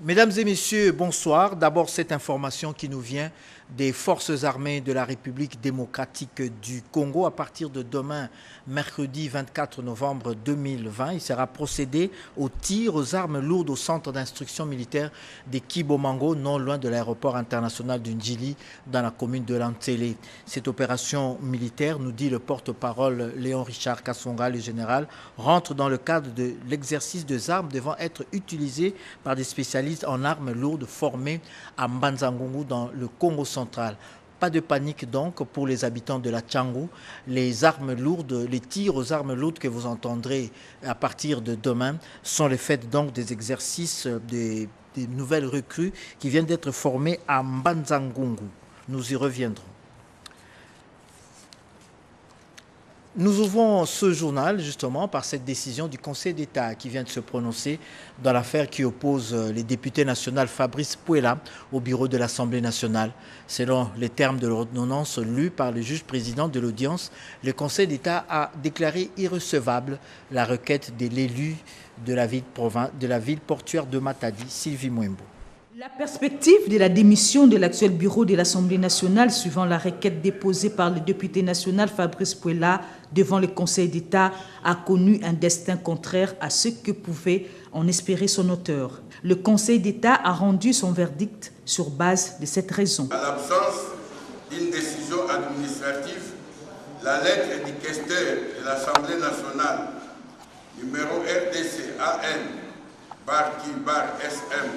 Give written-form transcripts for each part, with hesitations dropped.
Mesdames et messieurs, bonsoir. D'abord, cette information qui nous vient des forces armées de la République démocratique du Congo. À partir de demain, mercredi 24 novembre 2020, il sera procédé au tir aux armes lourdes au centre d'instruction militaire de Kibomango, non loin de l'aéroport international du Ndjili, dans la commune de Lantélé. Cette opération militaire, nous dit le porte-parole Léon Richard Kassonga, le général, rentre dans le cadre de l'exercice des armes devant être utilisées par des spécialistes en armes lourdes formés à Mbanzangungu dans le Congo central. Pas de panique donc pour les habitants de la Tchangou. Les armes lourdes, les tirs aux armes lourdes que vous entendrez à partir de demain sont les faits donc des exercices des nouvelles recrues qui viennent d'être formées à Mbanzangungu. Nous y reviendrons. Nous ouvrons ce journal justement par cette décision du Conseil d'État qui vient de se prononcer dans l'affaire qui oppose les députés nationaux Fabrice Pouela au bureau de l'Assemblée nationale. Selon les termes de l'ordonnance lue par le juge président de l'audience, le Conseil d'État a déclaré irrecevable la requête de l'élu de la ville portuaire de Matadi, Sylvie Mwembo. La perspective de la démission de l'actuel bureau de l'Assemblée nationale suivant la requête déposée par le député national Fabrice Pouela devant le Conseil d'État a connu un destin contraire à ce que pouvait en espérer son auteur. Le Conseil d'État a rendu son verdict sur base de cette raison. À l'absence d'une décision administrative, la lettre du questeur de l'Assemblée nationale numéro RDC AN /SM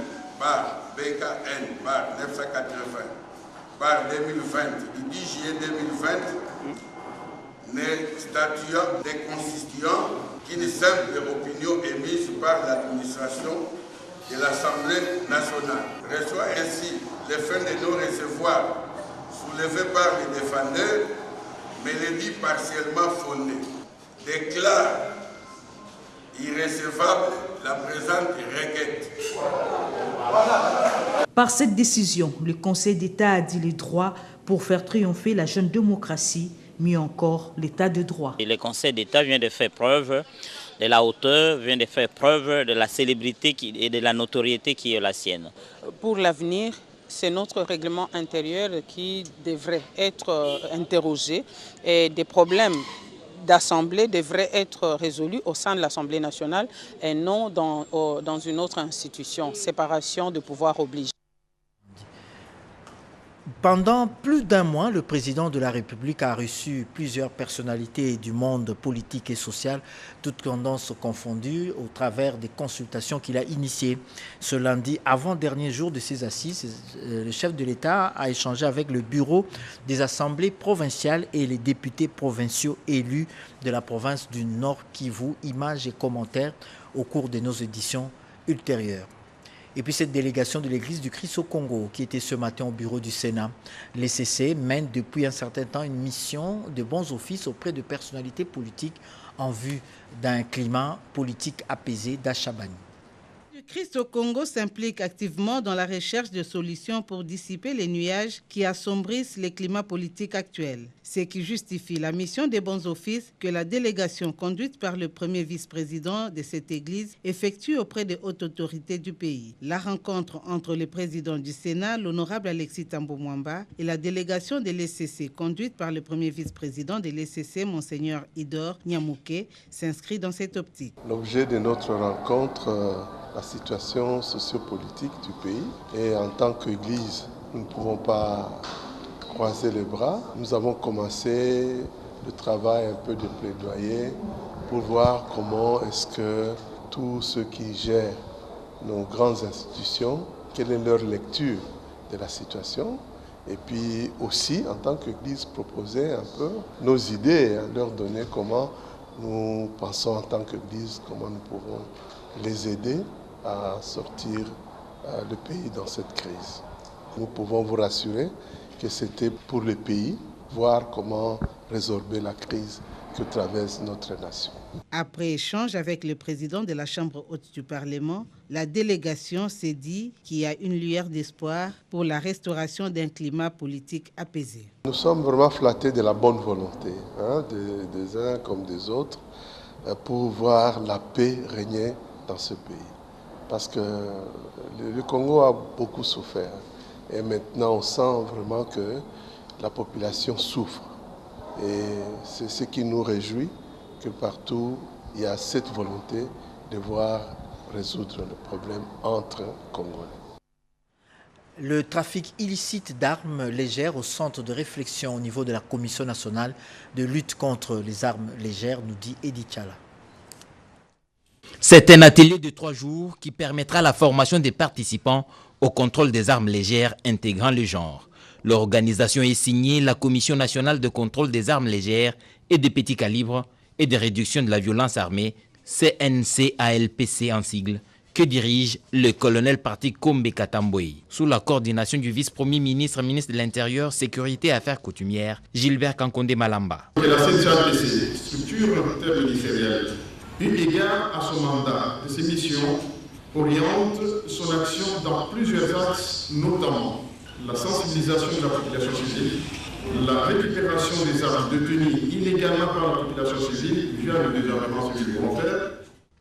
BKN 980 2020 du 10 juillet 2020 n'est statuant des constituants qu'une simple opinion émise par l'administration de l'Assemblée nationale. Reçoit ainsi les fins de non-recevoir soulevés par les défendeurs, mais les dit partiellement fondés. Déclare irrecevable la présente requête. Par cette décision, le Conseil d'État a dit les droits pour faire triompher la jeune démocratie, mieux encore l'État de droit. Et le Conseil d'État vient de faire preuve de la hauteur, vient de faire preuve de la célébrité et de la notoriété qui est la sienne. Pour l'avenir, c'est notre règlement intérieur qui devrait être interrogé et des problèmes d'Assemblée devraient être résolus au sein de l'Assemblée nationale et non dans une autre institution. Séparation de pouvoir obligée. Pendant plus d'un mois, le président de la République a reçu plusieurs personnalités du monde politique et social, toutes tendances confondues, au travers des consultations qu'il a initiées. Ce lundi, avant-dernier jour de ses assises, le chef de l'État a échangé avec le bureau des assemblées provinciales et les députés provinciaux élus de la province du Nord Kivu. Images et commentaires au cours de nos éditions ultérieures. Et puis cette délégation de l'Église du Christ au Congo qui était ce matin au bureau du Sénat. L'ECC mène depuis un certain temps une mission de bons offices auprès de personnalités politiques en vue d'un climat politique apaisé d'Achabani. Le Christ au Congo s'implique activement dans la recherche de solutions pour dissiper les nuages qui assombrissent le climat politique actuel. Ce qui justifie la mission des bons offices que la délégation conduite par le premier vice-président de cette église effectue auprès des hautes autorités du pays. La rencontre entre le président du Sénat, l'honorable Alexis Tambo Mwamba, et la délégation de l'ECC conduite par le premier vice-président de l'ECC, Monseigneur Idor Nyamouké, s'inscrit dans cette optique. L'objet de notre rencontre, la situation sociopolitique du pays. Et en tant qu'Église, nous ne pouvons pas croiser les bras. Nous avons commencé le travail un peu de plaidoyer pour voir comment est-ce que tous ceux qui gèrent nos grandes institutions, quelle est leur lecture de la situation. Et puis aussi, en tant qu'Église, proposer un peu nos idées, leur donner comment nous pensons en tant qu'Église, comment nous pouvons les aider à sortir le pays dans cette crise. Nous pouvons vous rassurer que c'était pour le pays, voir comment résorber la crise que traverse notre nation. Après échange avec le président de la Chambre haute du Parlement, la délégation s'est dit qu'il y a une lueur d'espoir pour la restauration d'un climat politique apaisé. Nous sommes vraiment flattés de la bonne volonté, des uns comme des autres, pour voir la paix régner dans ce pays. parce que le Congo a beaucoup souffert. Et maintenant, on sent vraiment que la population souffre. Et c'est ce qui nous réjouit, que partout, il y a cette volonté de voir résoudre le problème entre Congolais. Le trafic illicite d'armes légères au centre de réflexion au niveau de la Commission nationale de lutte contre les armes légères, nous dit Edith Chala. C'est un atelier de 3 jours qui permettra la formation des participants au contrôle des armes légères intégrant le genre. L'organisation est signée la Commission nationale de contrôle des armes légères et de petits calibres et de réduction de la violence armée, CNCALPC en sigle, que dirige le colonel Parti Kombe Katamboé, sous la coordination du vice-premier ministre, ministre de l'Intérieur, Sécurité et Affaires coutumières, Gilbert Kankonde Malamba. La CNCALPC, structure interministérielle, eu égard à son mandat et ses missions, oriente son action dans plusieurs axes, notamment la sensibilisation de la population civile, la récupération des armes détenues illégalement par la population civile via le désarmement civil volontaire.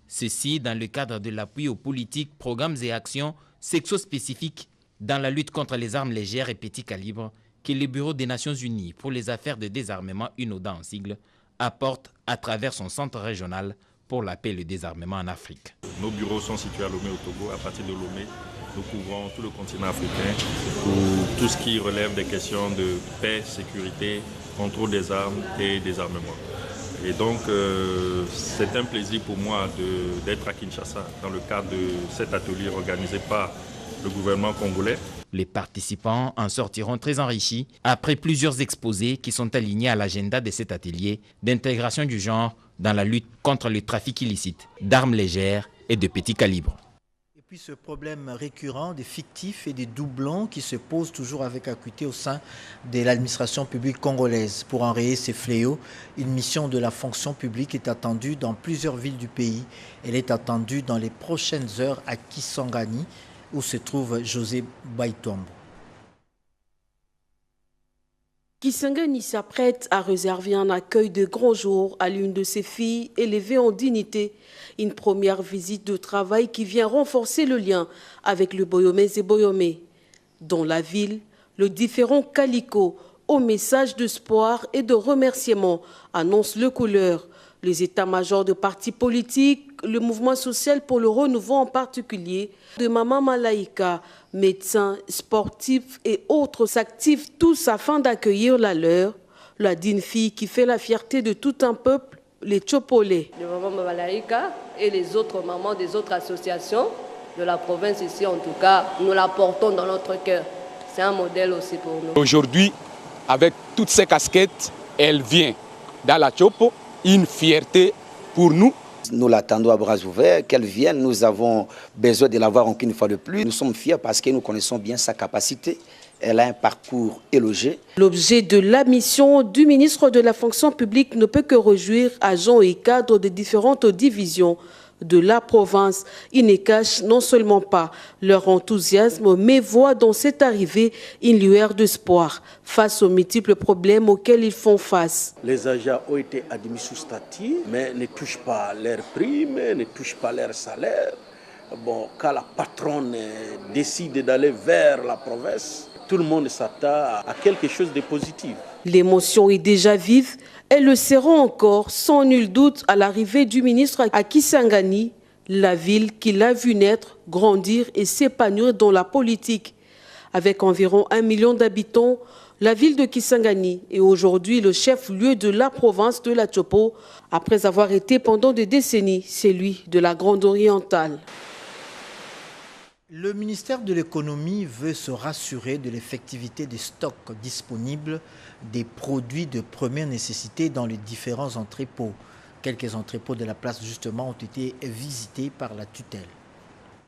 Ceci dans le cadre de l'appui aux politiques, programmes et actions sexo-spécifiques dans la lutte contre les armes légères et petits calibres que le Bureau des Nations Unies pour les affaires de désarmement UNODA en sigle apporte à travers son centre régional pour la paix et le désarmement en Afrique. Nos bureaux sont situés à Lomé au Togo. À partir de Lomé, nous couvrons tout le continent africain pour tout ce qui relève des questions de paix, sécurité, contrôle des armes et désarmement. Et donc, c'est un plaisir pour moi d'être à Kinshasa dans le cadre de cet atelier organisé par le gouvernement congolais. Les participants en sortiront très enrichis après plusieurs exposés qui sont alignés à l'agenda de cet atelier d'intégration du genre dans la lutte contre le trafic illicite d'armes légères et de petits calibres. Et puis ce problème récurrent des fictifs et des doublons qui se posent toujours avec acuité au sein de l'administration publique congolaise. Pour enrayer ces fléaux, une mission de la fonction publique est attendue dans plusieurs villes du pays. Elle est attendue dans les prochaines heures à Kisangani, où se trouve José Baitombo. Kisangani s'apprête à réserver un accueil de grand jour à l'une de ses filles élevée en dignité. Une première visite de travail qui vient renforcer le lien avec le Boyomé et Boyomé. Dans la ville, le différent Calico, au message d'espoir et de remerciement, annonce le couleur. Les états-majors de partis politiques, le mouvement social pour le renouveau en particulier, de Maman Malaïka, médecins, sportifs et autres s'activent tous afin d'accueillir la leur, la digne fille qui fait la fierté de tout un peuple, les Tchopolais. De Maman Malaïka et les autres mamans des autres associations de la province ici, en tout cas, nous la portons dans notre cœur. C'est un modèle aussi pour nous. Aujourd'hui, avec toutes ces casquettes, elle vient dans la Tchopo, une fierté pour nous. Nous l'attendons à bras ouverts, qu'elle vienne. Nous avons besoin de la voir encore une fois de plus. Nous sommes fiers parce que nous connaissons bien sa capacité. Elle a un parcours élogieux. L'objet de la mission du ministre de la fonction publique ne peut que réjouir agents et cadres de différentes divisions de la province. Ils ne cachent non seulement pas leur enthousiasme, mais voient dans cette arrivée une lueur d'espoir face aux multiples problèmes auxquels ils font face. Les agents ont été admis sous statut, mais ne touchent pas leurs primes, ne touchent pas leur salaire. Bon, quand la patronne décide d'aller vers la province, tout le monde s'attend à quelque chose de positif. L'émotion est déjà vive. Elles le seront encore, sans nul doute, à l'arrivée du ministre à Kisangani, la ville qui l'a vu naître, grandir et s'épanouir dans la politique. Avec environ 1 million d'habitants, la ville de Kisangani est aujourd'hui le chef-lieu de la province de la Tchopo, après avoir été pendant des décennies celui de la Grande Orientale. Le ministère de l'économie veut se rassurer de l'effectivité des stocks disponibles des produits de première nécessité dans les différents entrepôts. Quelques entrepôts de la place justement ont été visités par la tutelle.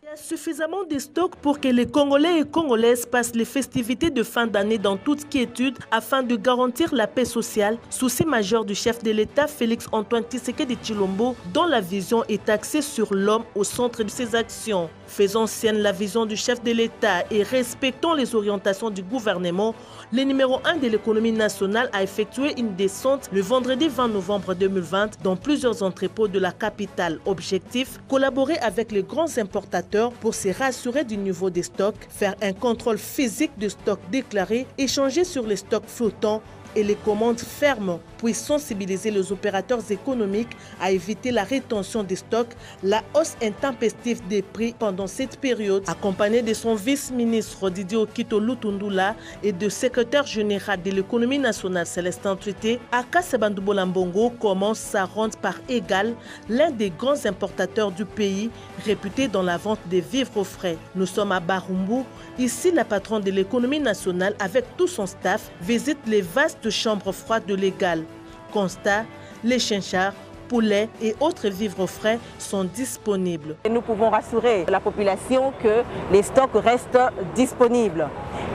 Il y a suffisamment de stocks pour que les Congolais et Congolaises passent les festivités de fin d'année dans toute quiétude afin de garantir la paix sociale, souci majeur du chef de l'État Félix-Antoine Tshisekedi Tshilombo, dont la vision est axée sur l'homme au centre de ses actions. Faisons sienne la vision du chef de l'État et respectons les orientations du gouvernement, le numéro 1 de l'économie nationale a effectué une descente le vendredi 20 novembre 2020 dans plusieurs entrepôts de la capitale. Objectif, collaborer avec les grands importateurs d'abord pour se rassurer du niveau des stocks, faire un contrôle physique de stocks déclarés, échanger sur les stocks flottants et les commandes fermes, puis sensibiliser les opérateurs économiques à éviter la rétention des stocks, la hausse intempestive des prix pendant cette période. Accompagné de son vice-ministre Didier Okito Lutundula et de secrétaire général de l'économie nationale Célestin Tuité, Aka Sebandoubo Lambongo commence à rendre par égal l'un des grands importateurs du pays, réputé dans la vente des vivres frais. Nous sommes à Barumbu. Ici, la patronne de l'économie nationale, avec tout son staff, visite les vastes chambres froides de l'Égal. Constat, les chinchards, poulets et autres vivres frais sont disponibles. Nous pouvons rassurer la population que les stocks restent disponibles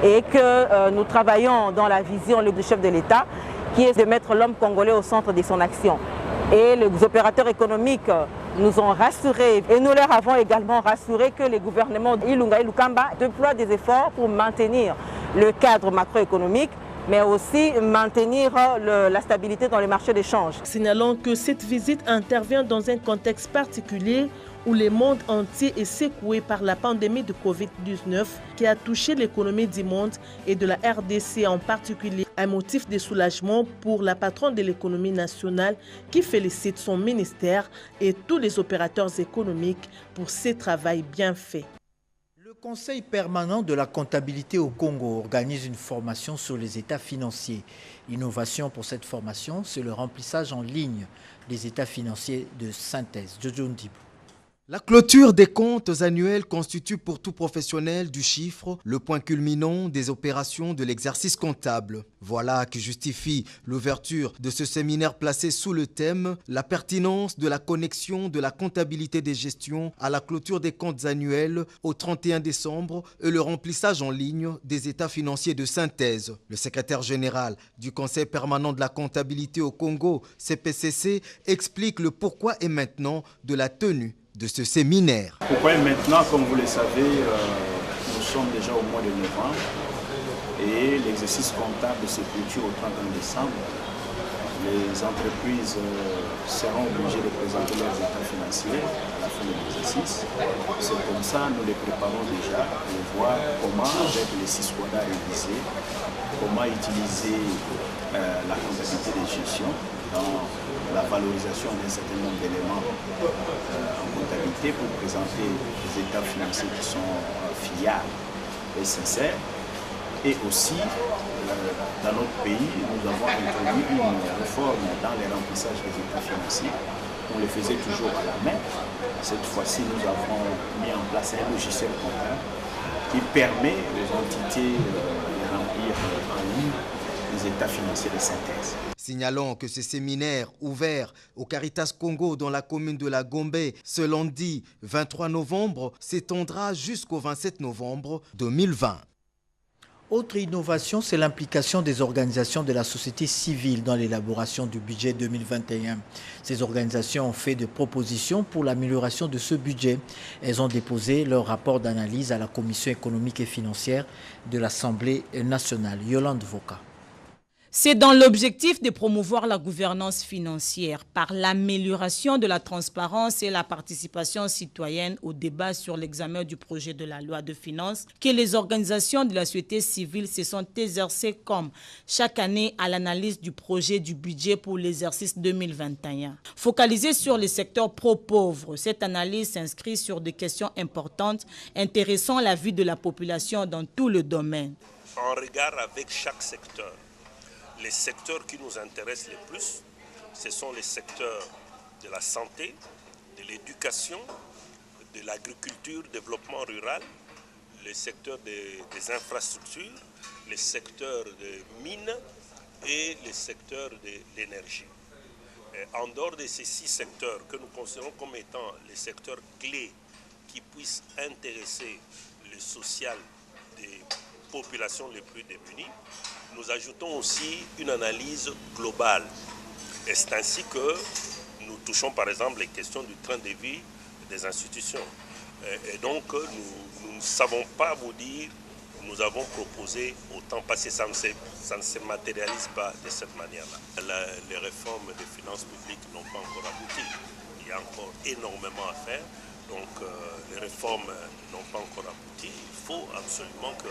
et que nous travaillons dans la vision du chef de l'État qui est de mettre l'homme congolais au centre de son action. Et les opérateurs économiques nous ont rassurés et nous leur avons également rassuré que les gouvernements Ilunga et Lukamba déploient des efforts pour maintenir le cadre macroéconomique, mais aussi maintenir la stabilité dans les marchés d'échange. Signalons que cette visite intervient dans un contexte particulier où le monde entier est secoué par la pandémie de Covid-19 qui a touché l'économie du monde et de la RDC en particulier. Un motif de soulagement pour la patronne de l'économie nationale qui félicite son ministère et tous les opérateurs économiques pour ce travail bien fait. Le Conseil permanent de la comptabilité au Congo organise une formation sur les états financiers. L'innovation pour cette formation, c'est le remplissage en ligne des états financiers de synthèse. Jojo Ndibou. La clôture des comptes annuels constitue pour tout professionnel du chiffre le point culminant des opérations de l'exercice comptable. Voilà qui justifie l'ouverture de ce séminaire placé sous le thème « La pertinence de la connexion de la comptabilité des gestions à la clôture des comptes annuels au 31 décembre et le remplissage en ligne des états financiers de synthèse ». Le secrétaire général du Conseil permanent de la comptabilité au Congo, CPCC, explique le pourquoi et maintenant de la tenue de ce séminaire. Pourquoi maintenant, comme vous le savez, nous sommes déjà au mois de novembre et l'exercice comptable se clôture au 31 décembre. Les entreprises seront obligées de présenter leurs états financiers à la fin de l'exercice. C'est comme ça, nous les préparons déjà pour voir comment, avec les 6 quadas révisés, comment utiliser la comptabilité de gestion dans la valorisation d'un certain nombre d'éléments en comptabilité pour présenter des états financiers qui sont fiables et sincères. Et aussi, dans notre pays, nous avons introduit une réforme dans les remplissages des états financiers. On les faisait toujours à la main. Cette fois-ci, nous avons mis en place un logiciel comptable qui permet aux entités de remplir en ligne les états financiers de synthèse. Signalons que ce séminaire ouvert au Caritas Congo dans la commune de la Gombe ce lundi 23 novembre s'étendra jusqu'au 27 novembre 2020. Autre innovation, c'est l'implication des organisations de la société civile dans l'élaboration du budget 2021. Ces organisations ont fait des propositions pour l'amélioration de ce budget. Elles ont déposé leur rapport d'analyse à la Commission économique et financière de l'Assemblée nationale. Yolande Voka. C'est dans l'objectif de promouvoir la gouvernance financière par l'amélioration de la transparence et la participation citoyenne au débat sur l'examen du projet de la loi de finances que les organisations de la société civile se sont exercées comme chaque année à l'analyse du projet du budget pour l'exercice 2021. Focalisée sur les secteurs pro-pauvres, cette analyse s'inscrit sur des questions importantes intéressant la vie de la population dans tout le domaine. On regarde avec chaque secteur. Les secteurs qui nous intéressent le plus, ce sont les secteurs de la santé, de l'éducation, de l'agriculture, développement rural, les secteurs des infrastructures, les secteurs des mines et les secteurs de l'énergie. En dehors de ces 6 secteurs que nous considérons comme étant les secteurs clés qui puissent intéresser le social des populations les plus démunies, nous ajoutons aussi une analyse globale. Et c'est ainsi que nous touchons par exemple les questions du train de vie des institutions. Et donc nous ne savons pas vous dire, nous avons proposé autant parce que ça ne se matérialise pas de cette manière-là. Les réformes des finances publiques n'ont pas encore abouti. Il y a encore énormément à faire. Donc les réformes n'ont pas encore abouti. Il faut absolument que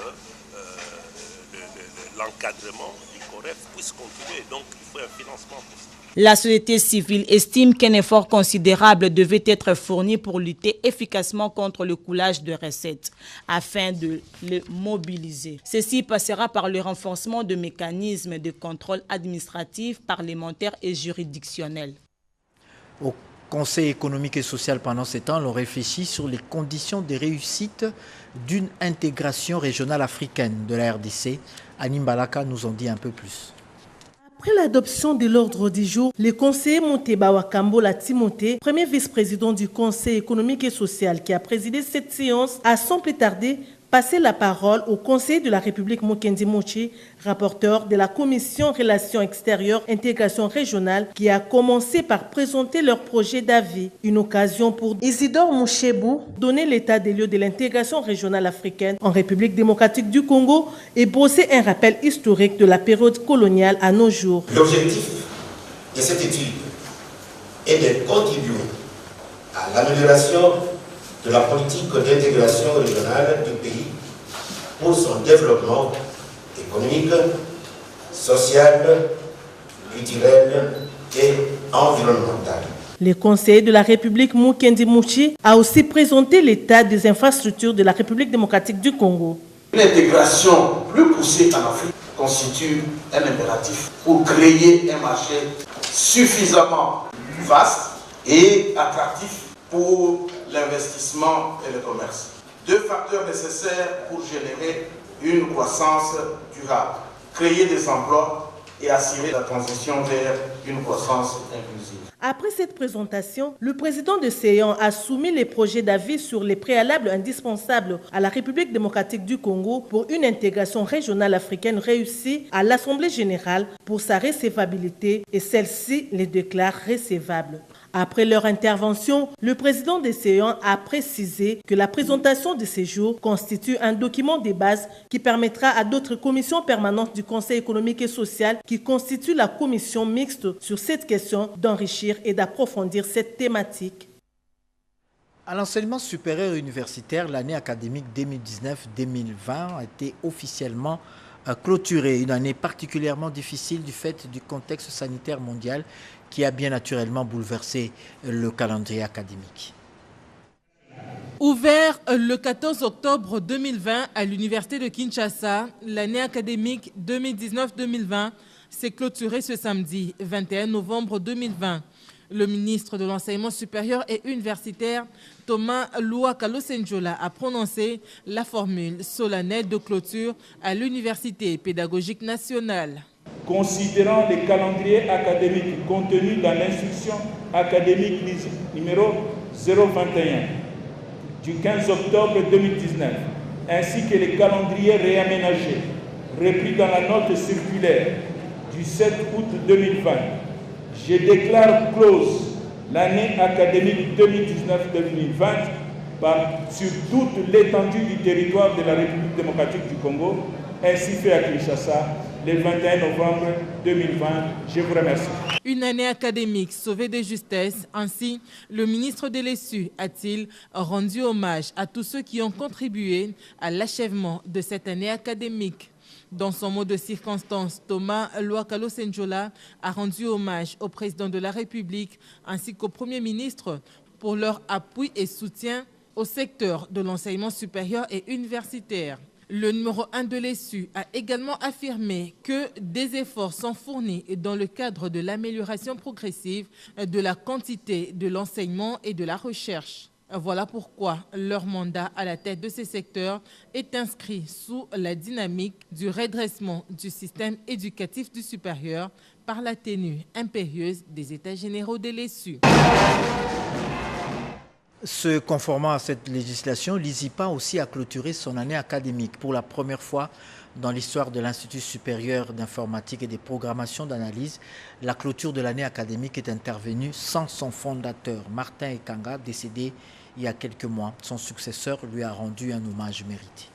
l'encadrement du COREF puisse continuer. Donc il faut un financement pour ça. La société civile estime qu'un effort considérable devait être fourni pour lutter efficacement contre le coulage de recettes afin de les mobiliser. Ceci passera par le renforcement de mécanismes de contrôle administratif, parlementaire et juridictionnel. Au Conseil économique et social pendant ces temps, l'on réfléchit sur les conditions de réussite d'une intégration régionale africaine de la RDC. Anim Balaka nous en dit un peu plus. Après l'adoption de l'ordre du jour, le conseiller Monteba Wakambola Timothée, premier vice-président du Conseil économique et social qui a présidé cette séance, a sans plus tarder passé la parole au conseiller de la République Mukendi Mochi, rapporteur de la Commission Relations extérieures intégration régionale, qui a commencé par présenter leur projet d'avis. Une occasion pour Isidore Mouchebou donner l'état des lieux de l'intégration régionale africaine en République démocratique du Congo et brosser un rappel historique de la période coloniale à nos jours. L'objectif de cette étude est de contribuer à l'amélioration de la politique d'intégration régionale du pays pour son développement économique, social, culturel et environnemental. Le conseiller de la République Mukendi Mochi a aussi présenté l'état des infrastructures de la République démocratique du Congo. Une intégration plus poussée en Afrique constitue un impératif pour créer un marché suffisamment vaste et attractif pour l'investissement et le commerce. Deux facteurs nécessaires pour générer une croissance durable, créer des emplois et assurer la transition vers une croissance inclusive. Après cette présentation, le président de séance a soumis les projets d'avis sur les préalables indispensables à la République démocratique du Congo pour une intégration régionale africaine réussie à l'Assemblée générale pour sa recevabilité et celle-ci les déclare recevables. Après leur intervention, le président des séances a précisé que la présentation de ces jours constitue un document de base qui permettra à d'autres commissions permanentes du Conseil économique et social qui constituent la commission mixte sur cette question d'enrichir et d'approfondir cette thématique. À l'enseignement supérieur universitaire, l'année académique 2019-2020 a été officiellement clôturée. Une année particulièrement difficile du fait du contexte sanitaire mondial qui a bien naturellement bouleversé le calendrier académique. Ouvert le 14 octobre 2020 à l'Université de Kinshasa, l'année académique 2019-2020 s'est clôturée ce samedi 21 novembre 2020. Le ministre de l'Enseignement supérieur et universitaire, Thomas Louakalo Senjola, a prononcé la formule solennelle de clôture à l'Université pédagogique nationale. Considérant les calendriers académiques contenus dans l'instruction académique numéro 021 du 15 octobre 2019, ainsi que les calendriers réaménagés repris dans la note circulaire du 7 août 2020, je déclare close l'année académique 2019-2020 sur toute l'étendue du territoire de la République démocratique du Congo, ainsi fait à Kinshasa, le 21 novembre 2020. Je vous remercie. Une année académique sauvée de justesse. Ainsi, le ministre de l'ESU a-t-il rendu hommage à tous ceux qui ont contribué à l'achèvement de cette année académique. Dans son mot de circonstance, Thomas Louakalo Senjola a rendu hommage au président de la République ainsi qu'au Premier ministre pour leur appui et soutien au secteur de l'enseignement supérieur et universitaire. Le numéro 1 de l'ESU a également affirmé que des efforts sont fournis dans le cadre de l'amélioration progressive de la quantité de l'enseignement et de la recherche. Voilà pourquoi leur mandat à la tête de ces secteurs est inscrit sous la dynamique du redressement du système éducatif du supérieur par la tenue impérieuse des États généraux de l'ESU. Se conformant à cette législation, l'ISIPA aussi a clôturé son année académique. Pour la première fois dans l'histoire de l'Institut supérieur d'informatique et des programmations d'analyse, la clôture de l'année académique est intervenue sans son fondateur, Martin Ekanga, décédé il y a quelques mois. Son successeur lui a rendu un hommage mérité.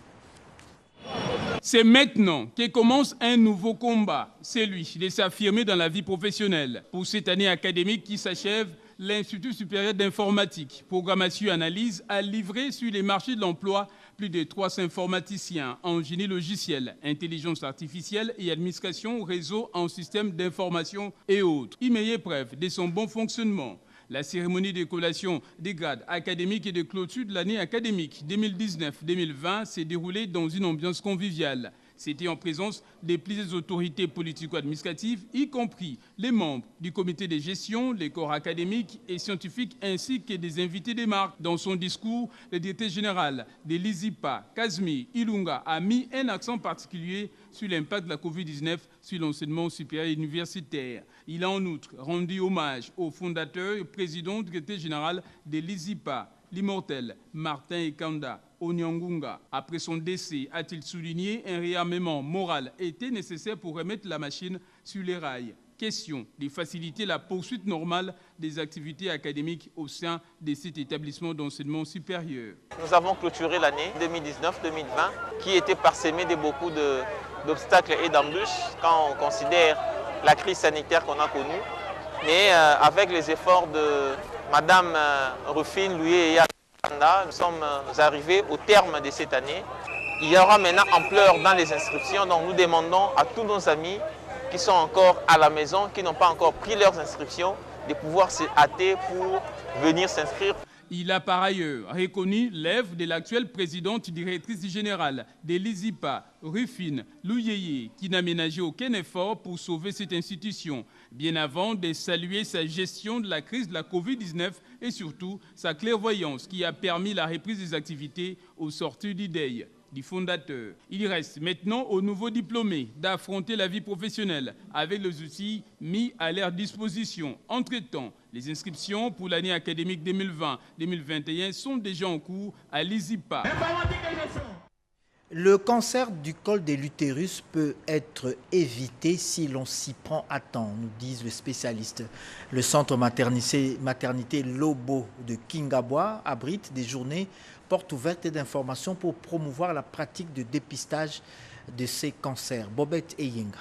C'est maintenant que commence un nouveau combat, celui de s'affirmer dans la vie professionnelle. Pour cette année académique qui s'achève, l'Institut supérieur d'informatique, programmation et analyse a livré sur les marchés de l'emploi plus de 300 informaticiens en génie logiciel, intelligence artificielle et administration, réseau en système d'information et autres. Il met preuve de son bon fonctionnement. La cérémonie de collation des grades académiques et de clôture de l'année académique 2019-2020 s'est déroulée dans une ambiance conviviale. C'était en présence des plusieurs autorités politico-administratives, y compris les membres du comité de gestion, les corps académiques et scientifiques, ainsi que des invités des marques. Dans son discours, le directeur général de l'ISIPA, Kazmi Ilunga, a mis un accent particulier sur l'impact de la Covid-19 sur l'enseignement supérieur et universitaire. Il a en outre rendu hommage au fondateur et président directeur général de l'ISIPA, l'immortel Martin Ekanda Onyangunga. Après son décès, a-t-il souligné, un réarmement moral était nécessaire pour remettre la machine sur les rails. Question de faciliter la poursuite normale des activités académiques au sein de cet établissement d'enseignement supérieur. Nous avons clôturé l'année 2019-2020 qui était parsemée de beaucoup d'obstacles et d'embûches quand on considère la crise sanitaire qu'on a connue. Mais avec les efforts de Madame Rufine Louye, nous sommes arrivés au terme de cette année. Il y aura maintenant ampleur dans les inscriptions, donc nous demandons à tous nos amis qui sont encore à la maison, qui n'ont pas encore pris leurs inscriptions, de pouvoir se hâter pour venir s'inscrire. Il a par ailleurs reconnu l'œuvre de l'actuelle présidente directrice générale de l'ISIPA, Rufine Louyeye, qui n'a ménagé aucun effort pour sauver cette institution, bien avant de saluer sa gestion de la crise de la Covid-19 et surtout sa clairvoyance qui a permis la reprise des activités au sortir du deuil du fondateur. Il reste maintenant aux nouveaux diplômés d'affronter la vie professionnelle avec les outils mis à leur disposition. Entre-temps, les inscriptions pour l'année académique 2020-2021 sont déjà en cours à l'ISIPA. Le cancer du col de l'utérus peut être évité si l'on s'y prend à temps, nous disent les spécialistes. Le centre maternité Lobo de Kingabwa abrite des journées portes ouvertes d'informations pour promouvoir la pratique de dépistage de ces cancers. Bobette Eyenga.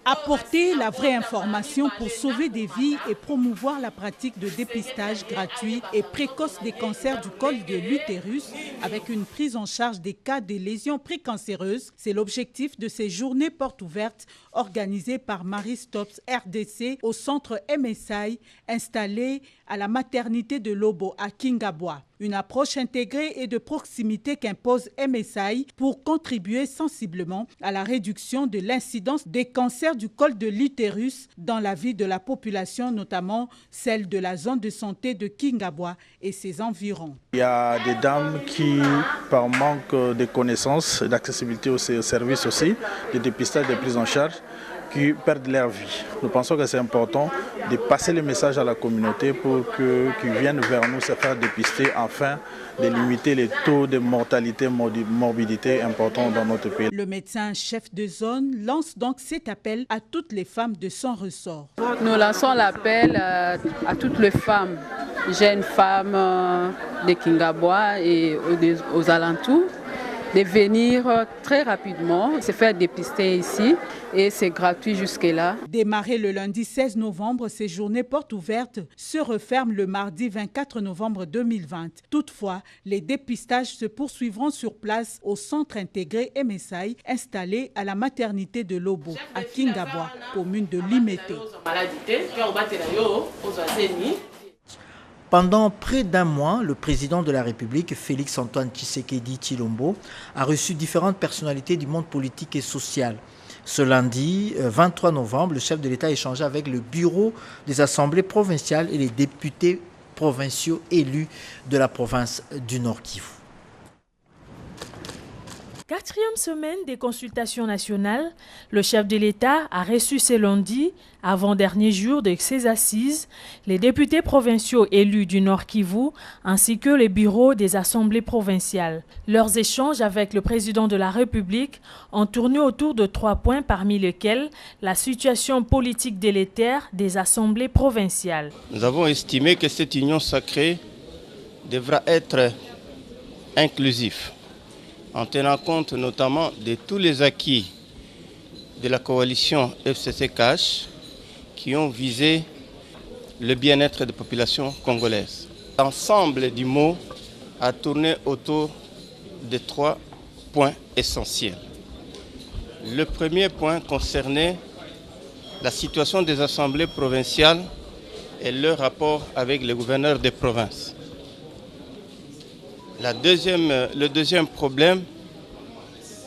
Apporter la vraie information pour sauver des vies et promouvoir la pratique de dépistage gratuit et précoce des cancers du col de l'utérus avec une prise en charge des cas de lésions précancéreuses. C'est l'objectif de ces journées portes ouvertes organisées par Marie Stops RDC au centre MSI installé à la maternité de Lobo à Kingabwa. Une approche intégrée et de proximité qu'impose MSI pour contribuer sensiblement à la réduction de l'incidence des cancers du col de l'utérus dans la vie de la population, notamment celle de la zone de santé de Kingabwa et ses environs. Il y a des dames qui, par manque de connaissances et d'accessibilité aux services aussi, de dépistage, de prise en charge, qui perdent leur vie. Nous pensons que c'est important de passer le message à la communauté pour qu'ils viennent vers nous se faire dépister afin de limiter les taux de mortalité, morbidité importants dans notre pays. Le médecin chef de zone lance donc cet appel à toutes les femmes de son ressort. Nous lançons l'appel à toutes les femmes, jeunes femmes de Kingabwa et aux alentours, de venir très rapidement se faire dépister ici et c'est gratuit jusque-là. Démarré le lundi 16 novembre, ces journées portes ouvertes se referment le mardi 24 novembre 2020. Toutefois, les dépistages se poursuivront sur place au centre intégré MSI installé à la maternité de Lobo à Kingabwa, commune de Limete. Pendant près d'un mois, le président de la République, Félix Antoine Tshisekedi Tshilombo, a reçu différentes personnalités du monde politique et social. Ce lundi 23 novembre, le chef de l'État a échangé avec le bureau des assemblées provinciales et les députés provinciaux élus de la province du Nord Kivu. 4e semaine des consultations nationales, le chef de l'État a reçu ce lundi, avant-dernier jour de ses assises, les députés provinciaux élus du Nord Kivu ainsi que les bureaux des assemblées provinciales. Leurs échanges avec le président de la République ont tourné autour de 3 points parmi lesquels la situation politique délétère des assemblées provinciales. Nous avons estimé que cette union sacrée devra être inclusive, en tenant compte notamment de tous les acquis de la coalition FCC Cash qui ont visé le bien-être des populations congolaises. L'ensemble du mot a tourné autour de 3 points essentiels. Le premier point concernait la situation des assemblées provinciales et leur rapport avec les gouverneurs des provinces. Le deuxième problème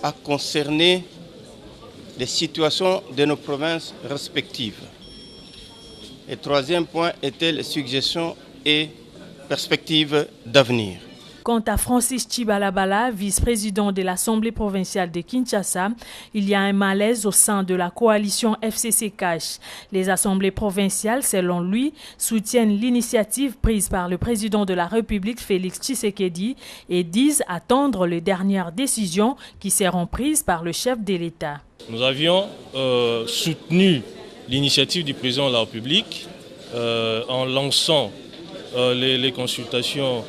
a concerné les situations de nos provinces respectives. Le troisième point était les suggestions et perspectives d'avenir. Quant à Francis Chibalabala, vice-président de l'Assemblée provinciale de Kinshasa, il y a un malaise au sein de la coalition FCC Cash. Les assemblées provinciales, selon lui, soutiennent l'initiative prise par le président de la République, Félix Tshisekedi, et disent attendre les dernières décisions qui seront prises par le chef de l'État. Nous avions soutenu l'initiative du président de la République en lançant les consultations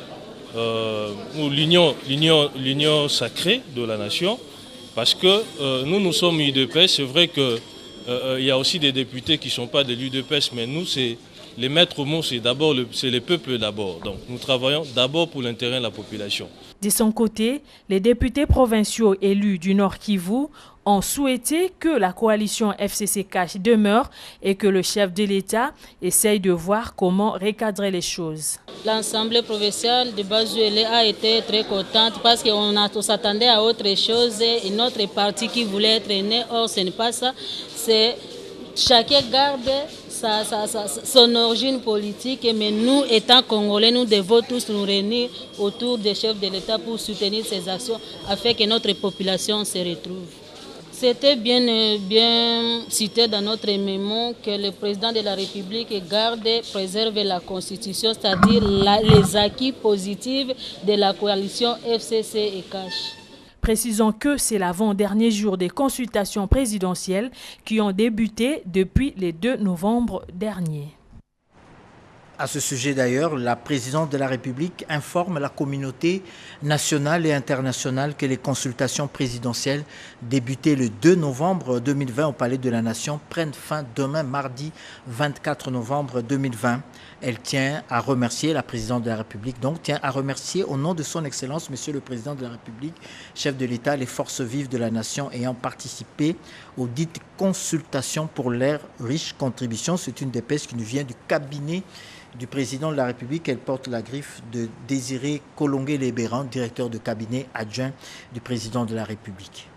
ou l'union sacrée de la nation, parce que nous sommes UDPS. C'est vrai qu'il y a aussi des députés qui ne sont pas de l'UDPS, mais nous, les maîtres mots, c'est les peuples d'abord. Donc nous travaillons d'abord pour l'intérêt de la population. De son côté, les députés provinciaux élus du Nord Kivu ont souhaité que la coalition FCC Cash demeure et que le chef de l'État essaye de voir comment recadrer les choses. L'Assemblée provinciale de Bazuélé a été très contente parce qu'on s'attendait à autre chose et une autre partie qui voulait être née. Or, ce n'est pas ça. C'est chacun garde son origine politique, mais nous, étant Congolais, nous devons tous nous réunir autour des chefs de l'État pour soutenir ces actions afin que notre population se retrouve. C'était bien cité dans notre mémo que le président de la République garde et préserve la Constitution, c'est-à-dire les acquis positifs de la coalition FCC et Cash. Précisons que c'est l'avant-dernier jour des consultations présidentielles qui ont débuté depuis le 2 novembre dernier. À ce sujet d'ailleurs, la présidente de la République informe la communauté nationale et internationale que les consultations présidentielles débutées le 2 novembre 2020 au Palais de la Nation prennent fin demain, mardi 24 novembre 2020. Elle tient à remercier, la présidente de la République, donc tient à remercier au nom de son Excellence, Monsieur le Président de la République, chef de l'État, les forces vives de la Nation ayant participé aux dites consultations pour leur riche contribution. C'est une dépêche qui nous vient du cabinet du président de la République. Elle porte la griffe de Désiré Kolongué-Lébéran, directeur de cabinet adjoint du président de la République.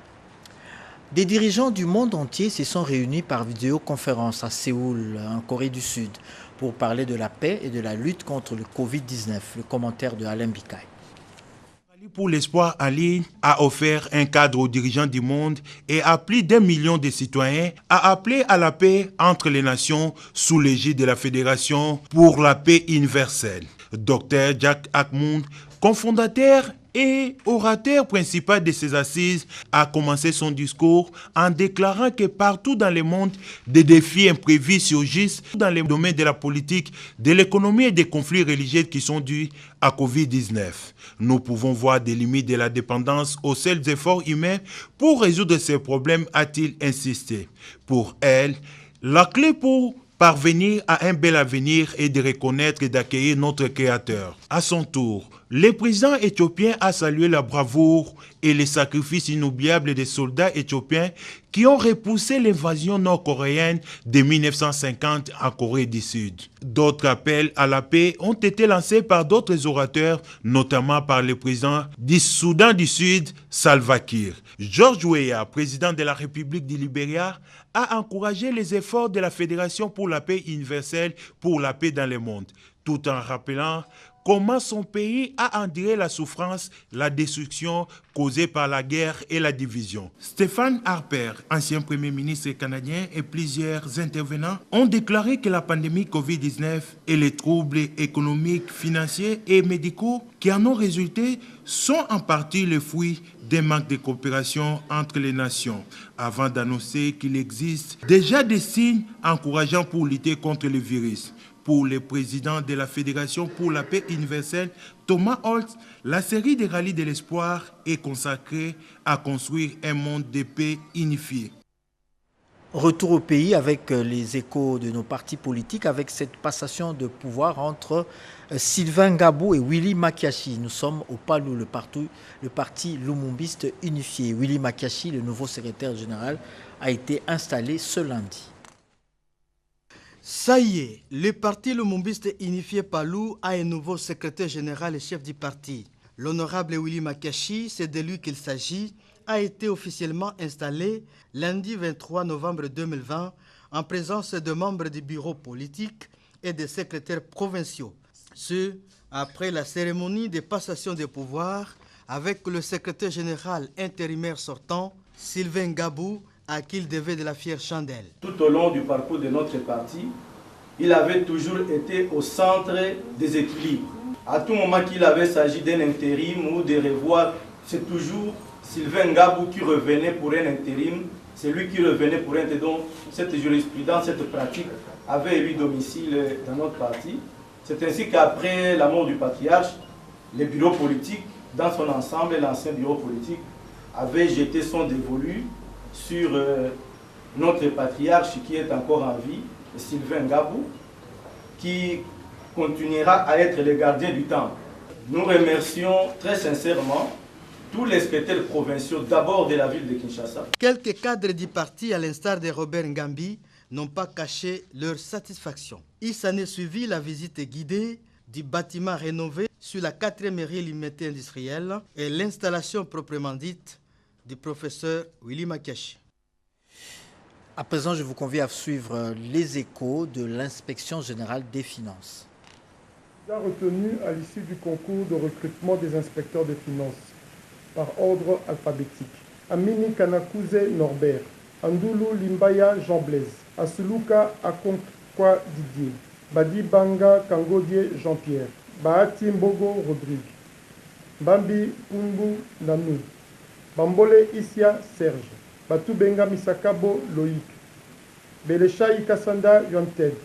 Des dirigeants du monde entier se sont réunis par vidéoconférence à Séoul, en Corée du Sud, pour parler de la paix et de la lutte contre le Covid-19. Le commentaire de Alain Bikaï. Pour l'espoir en ligne a offert un cadre aux dirigeants du monde et à plus d'1 million de citoyens à appeler à la paix entre les nations sous l'égide de la Fédération pour la paix universelle. Dr Jack Akmund, cofondateur et orateur principal de ces assises, a commencé son discours en déclarant que partout dans le monde, des défis imprévus surgissent dans les domaines de la politique, de l'économie et des conflits religieux qui sont dus à Covid-19. Nous pouvons voir des limites de la dépendance aux seuls efforts humains pour résoudre ces problèmes, a-t-il insisté. Pour elle, la clé pour parvenir à un bel avenir est de reconnaître et d'accueillir notre Créateur. À son tour, le président éthiopien a salué la bravoure et les sacrifices inoubliables des soldats éthiopiens qui ont repoussé l'invasion nord-coréenne de 1950 en Corée du Sud. D'autres appels à la paix ont été lancés par d'autres orateurs, notamment par le président du Soudan du Sud, Salva Kiir. George Weah, président de la République du Libéria, a encouragé les efforts de la Fédération pour la paix universelle pour la paix dans le monde, tout en rappelant comment son pays a enduré la souffrance, la destruction causée par la guerre et la division. Stephen Harper, ancien premier ministre canadien, et plusieurs intervenants ont déclaré que la pandémie Covid-19 et les troubles économiques, financiers et médicaux qui en ont résulté sont en partie le fruit d'un manque de coopération entre les nations, avant d'annoncer qu'il existe déjà des signes encourageants pour lutter contre le virus. Pour le président de la Fédération pour la paix universelle, Thomas Holtz, la série des rallyes de l'espoir est consacrée à construire un monde de paix unifié. Retour au pays avec les échos de nos partis politiques, avec cette passation de pouvoir entre Sylvain Gbagbo et Willy Makiachi. Nous sommes au Palou, le parti lumumbiste unifié. Willy Makiachi, le nouveau secrétaire général, a été installé ce lundi. Ça y est, le parti lumumbiste unifié Palou a un nouveau secrétaire général et chef du parti. L'honorable Willy Makiachi, c'est de lui qu'il s'agit, a été officiellement installé lundi 23 novembre 2020 en présence de membres du bureau politique et des secrétaires provinciaux. Ce, après la cérémonie de passation de pouvoir avec le secrétaire général intérimaire sortant, Sylvain Gbagbo, à qui il devait de la fière chandelle. Tout au long du parcours de notre parti, il avait toujours été au centre des équilibres. À tout moment qu'il avait s'agi d'un intérim ou de revoir, c'est toujours Sylvain Gbagbo qui revenait pour un intérim, c'est lui qui revenait pour un intérim. Donc cette jurisprudence, cette pratique avait élu domicile dans notre parti. C'est ainsi qu'après la mort du patriarche, le bureau politique, dans son ensemble, l'ancien bureau politique, avait jeté son dévolu sur notre patriarche qui est encore en vie, Sylvain Gbagbo, qui continuera à être le gardien du temple. Nous remercions très sincèrement tous les secrétaires provinciaux, d'abord de la ville de Kinshasa. Quelques cadres du parti, à l'instar de Robert Ngambi, n'ont pas caché leur satisfaction. Il s'en est suivi la visite guidée du bâtiment rénové sur la 4e rue limitée industrielle et l'installation proprement dite du professeur Willy Makiachi. À présent, je vous convie à suivre les échos de l'inspection générale des finances. Retenu à l'issue du concours de recrutement des inspecteurs des finances par ordre alphabétique. Amini Kanakuze Norbert, Andoulou Limbaya Jean Blaise, Asuluka Akonkwa Didier, Badi Banga Kangodie Jean-Pierre, Bahati Mbogo Rodrigue, Bambi Umbu Nanou, Bambole Isia Serge, Batubenga Misakabo Loïc, Beleshai Kassanda Yonted,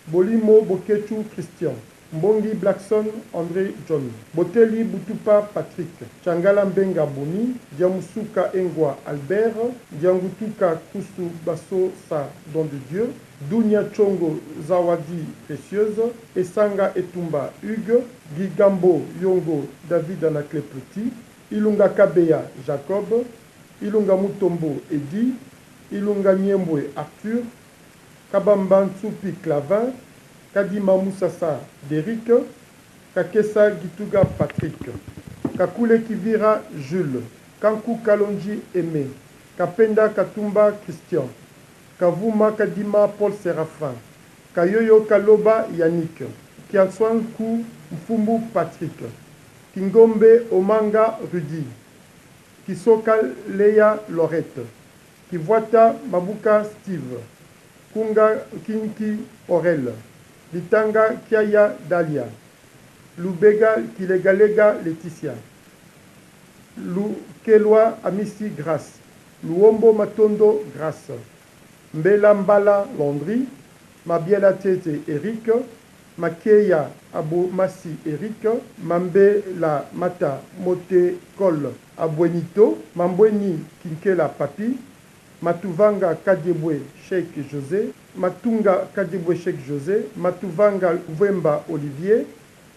Bolimo Boketu Christian, Mbongi Blackson André John, Boteli Butupa Patrick, Changala Mbenga Boni, Diamusuka Engwa Albert, Diangutuka Kusu Basso Sa Don de Dieu, Dunia Chongo Zawadi Précieuse, Esanga Etumba Hugues, Gigambo Yongo David Anakle Petit, Ilunga Kabeya Jacob, Ilunga Mutombo Edi, Ilunga Niembwe Arthur, Kabamba Ntsupi Clavin, Kadima Moussassa Derrick, Kakesa Gituga Patrick, Kakule Kivira Jules, Kankou Kalonji Aimé, Kapenda Katumba Christian, Kavuma Kadima Paul Séraphin, Kayoyo Kaloba Yannick, Kianswankou Mfumbu Patrick, Kingombe Omanga Rudy, Kisoka Leia Lorette, Kivwata Mabuka Steve, Kunga Kinki Aurel, Litanga Kiaya Dalia, Lubega Kilegalega Laetitia, Lukelwa Amisi Grace, Luombo Matondo Grace, Mbela Mbala Landry, Mabiela Tete Eric, Makeya Abomasi Eric, Mambela Mata Mote Kol Abwenito, Mambweni Kinkela Papi, Matuvanga Kadebwe Sheikh José, Matunga Kadebwe Sheikh José, Matuvanga Vemba Olivier,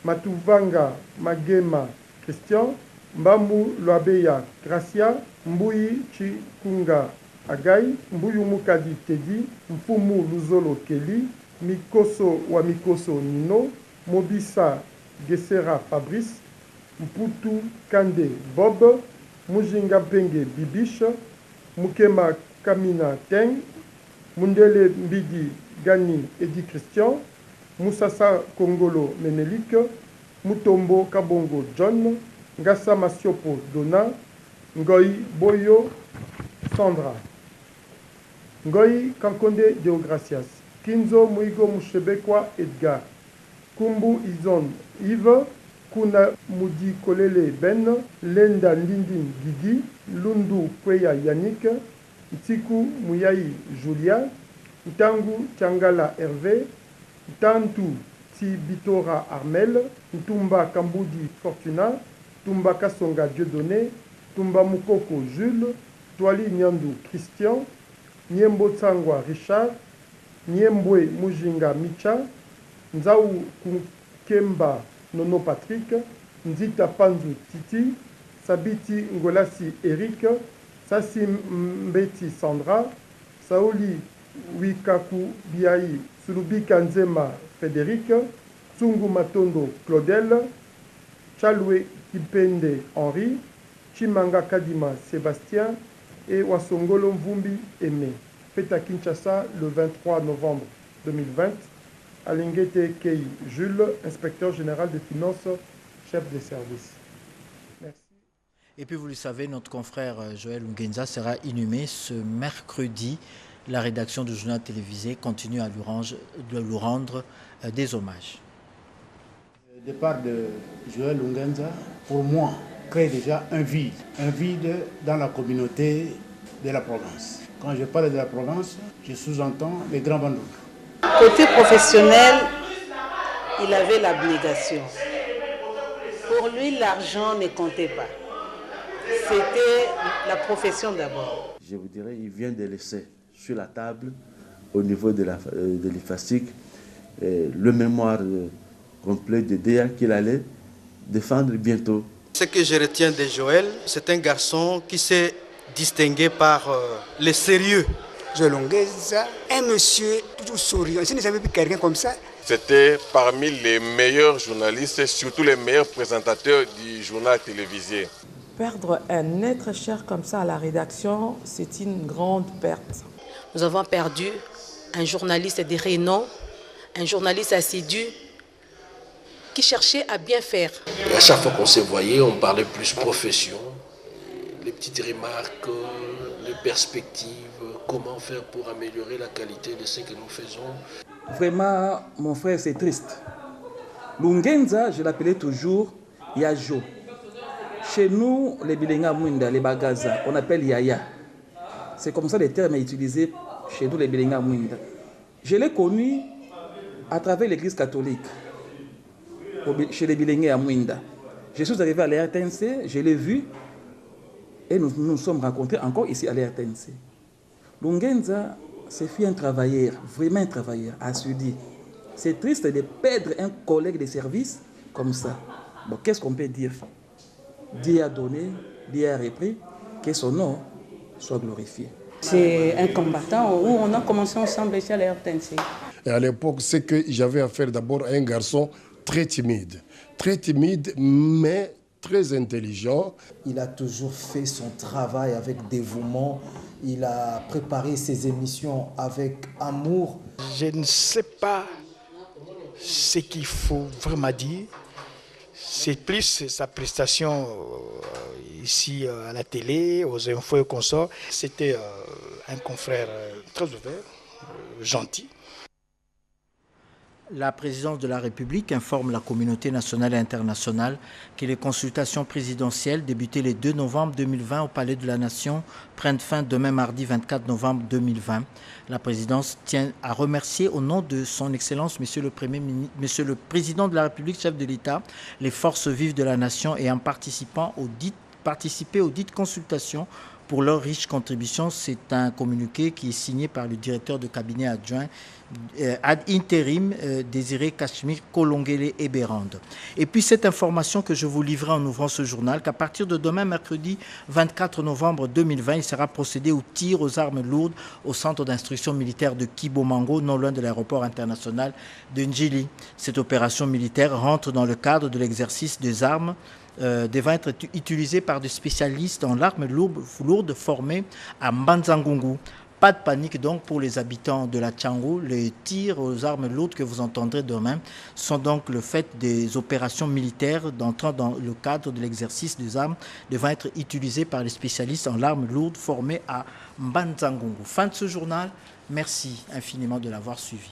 Matuvanga Magema Christian, Mbamu Loabeya Gracia, Mbuyi Chikunga Agai, Mbuyu Mukadi Tedi, Mfumu Luzolo Kelly, Mikoso wa Mikoso Nino, Mobisa Gesera Fabrice, Mputu Kande Bob, Mujinga Penge Bibiche, Mukema Kamina Teng, Mundele Mbidi Gani Edi Christian, Moussassa Kongolo Menelik, Mutombo Kabongo John, Ngassa Masiopo Dona, Ngoy Boyo Sandra, Ngoy Kankonde Deogracias, Kinzo Muigo Mushebekwa Edgar, Kumbu Izon Yves, Kuna Mudi Kolele Ben, Lenda Lindin Gigi, Lundu Kweya Yannick, Itiku Muyai Julia, Ntangu Tiangala Hervé, Tantu Tibitora Armel, Ntumba Kambudi Fortuna, Tumba Kasonga Dieudonné, Tumba Mukoko Jules, Toali Nyandu Christian, Niembo Tsangwa Richard, Niembwe Mujinga Micha, Nzau Kemba Nono Patrick, Nzita Panzu Titi, Sabiti Ngolasi Eric, Sassi Mbeti Sandra, Saoli Wikaku Biaï Sulubi Nzema Frédéric, Tsungu Matondo Claudel, Chalwe Kipende Henri, Chimanga Kadima Sébastien et Wasongolo Mvumbi Aimé. Fête à Kinshasa le 23 novembre 2020. Alingete Kei Jules, inspecteur général des finances, chef des services. Merci. Et puis vous le savez, notre confrère Joël Ungenza sera inhumé ce mercredi. La rédaction du journal télévisé continue à lui rendre des hommages. Le départ de Joël Ungenza, pour moi, crée déjà un vide dans la communauté de la province. Quand je parle de la province, je sous-entends les grands bandouls. Côté professionnel, il avait l'abnégation. Pour lui, l'argent ne comptait pas. C'était la profession d'abord. Je vous dirais, il vient de laisser sur la table, au niveau de l'IFASTIC, le mémoire complet de DEA qu'il allait défendre bientôt. Ce que je retiens de Joël, c'est un garçon qui s'est distingué par le sérieux. Joël Ungenza, un monsieur toujours souriant. Je n'ai jamais vu quelqu'un comme ça. C'était parmi les meilleurs journalistes et surtout les meilleurs présentateurs du journal télévisé. Perdre un être cher comme ça à la rédaction, c'est une grande perte. Nous avons perdu un journaliste de renom, un journaliste assidu qui cherchait à bien faire. Et à chaque fois qu'on se voyait, on parlait plus profession, les petites remarques, les perspectives, comment faire pour améliorer la qualité de ce que nous faisons. Vraiment, mon frère, c'est triste. L'Ungenza, je l'appelais toujours Yajo. Chez nous, les Bilenga Mwinda, les Bagaza, on appelle Yaya. C'est comme ça le terme est utilisé chez nous, les Bilenga Mwinda. Je l'ai connu à travers l'église catholique, chez les Bilenga Mwinda. Je suis arrivé à l'RTNC, je l'ai vu, et nous nous sommes rencontrés encore ici à l'RTNC. L'Ungenza, c'est un travailleur, vraiment un travailleur, assidu. C'est triste de perdre un collègue de service comme ça. Bon, qu'est-ce qu'on peut dire? Dieu a donné, Dieu a repris, que son nom soit glorifié. C'est un combattant où on a commencé ensemble ici à la RTNC. Et à l'époque, c'est que j'avais affaire d'abord à un garçon très timide, mais très intelligent. Il a toujours fait son travail avec dévouement. Il a préparé ses émissions avec amour. Je ne sais pas ce qu'il faut vraiment dire. C'est plus sa prestation ici à la télé, aux infos et consorts. C'était un confrère très ouvert, gentil. La présidence de la République informe la communauté nationale et internationale que les consultations présidentielles débutées le 2 novembre 2020 au Palais de la Nation prennent fin demain mardi 24 novembre 2020. La présidence tient à remercier au nom de son Excellence, Monsieur le Président de la République, chef de l'État, les forces vives de la Nation et en participé aux dites consultations pour leur riche contribution. C'est un communiqué qui est signé par le directeur de cabinet adjoint ad intérim Désiré Cachemire Kolongele et Bérande. Et puis cette information que je vous livrerai en ouvrant ce journal, qu'à partir de demain, mercredi 24 novembre 2020, il sera procédé au tir aux armes lourdes au centre d'instruction militaire de Kibomango, non loin de l'aéroport international de Njili. Cette opération militaire rentre dans le cadre de l'exercice des armes devant être utilisé par des spécialistes en armes lourdes formés à Mbanzangungu. Pas de panique donc pour les habitants de la Tchangou. Les tirs aux armes lourdes que vous entendrez demain sont donc le fait des opérations militaires entrant dans le cadre de l'exercice des armes devant être utilisées par les spécialistes en armes lourdes formés à Mbanzangungu. Fin de ce journal. Merci infiniment de l'avoir suivi.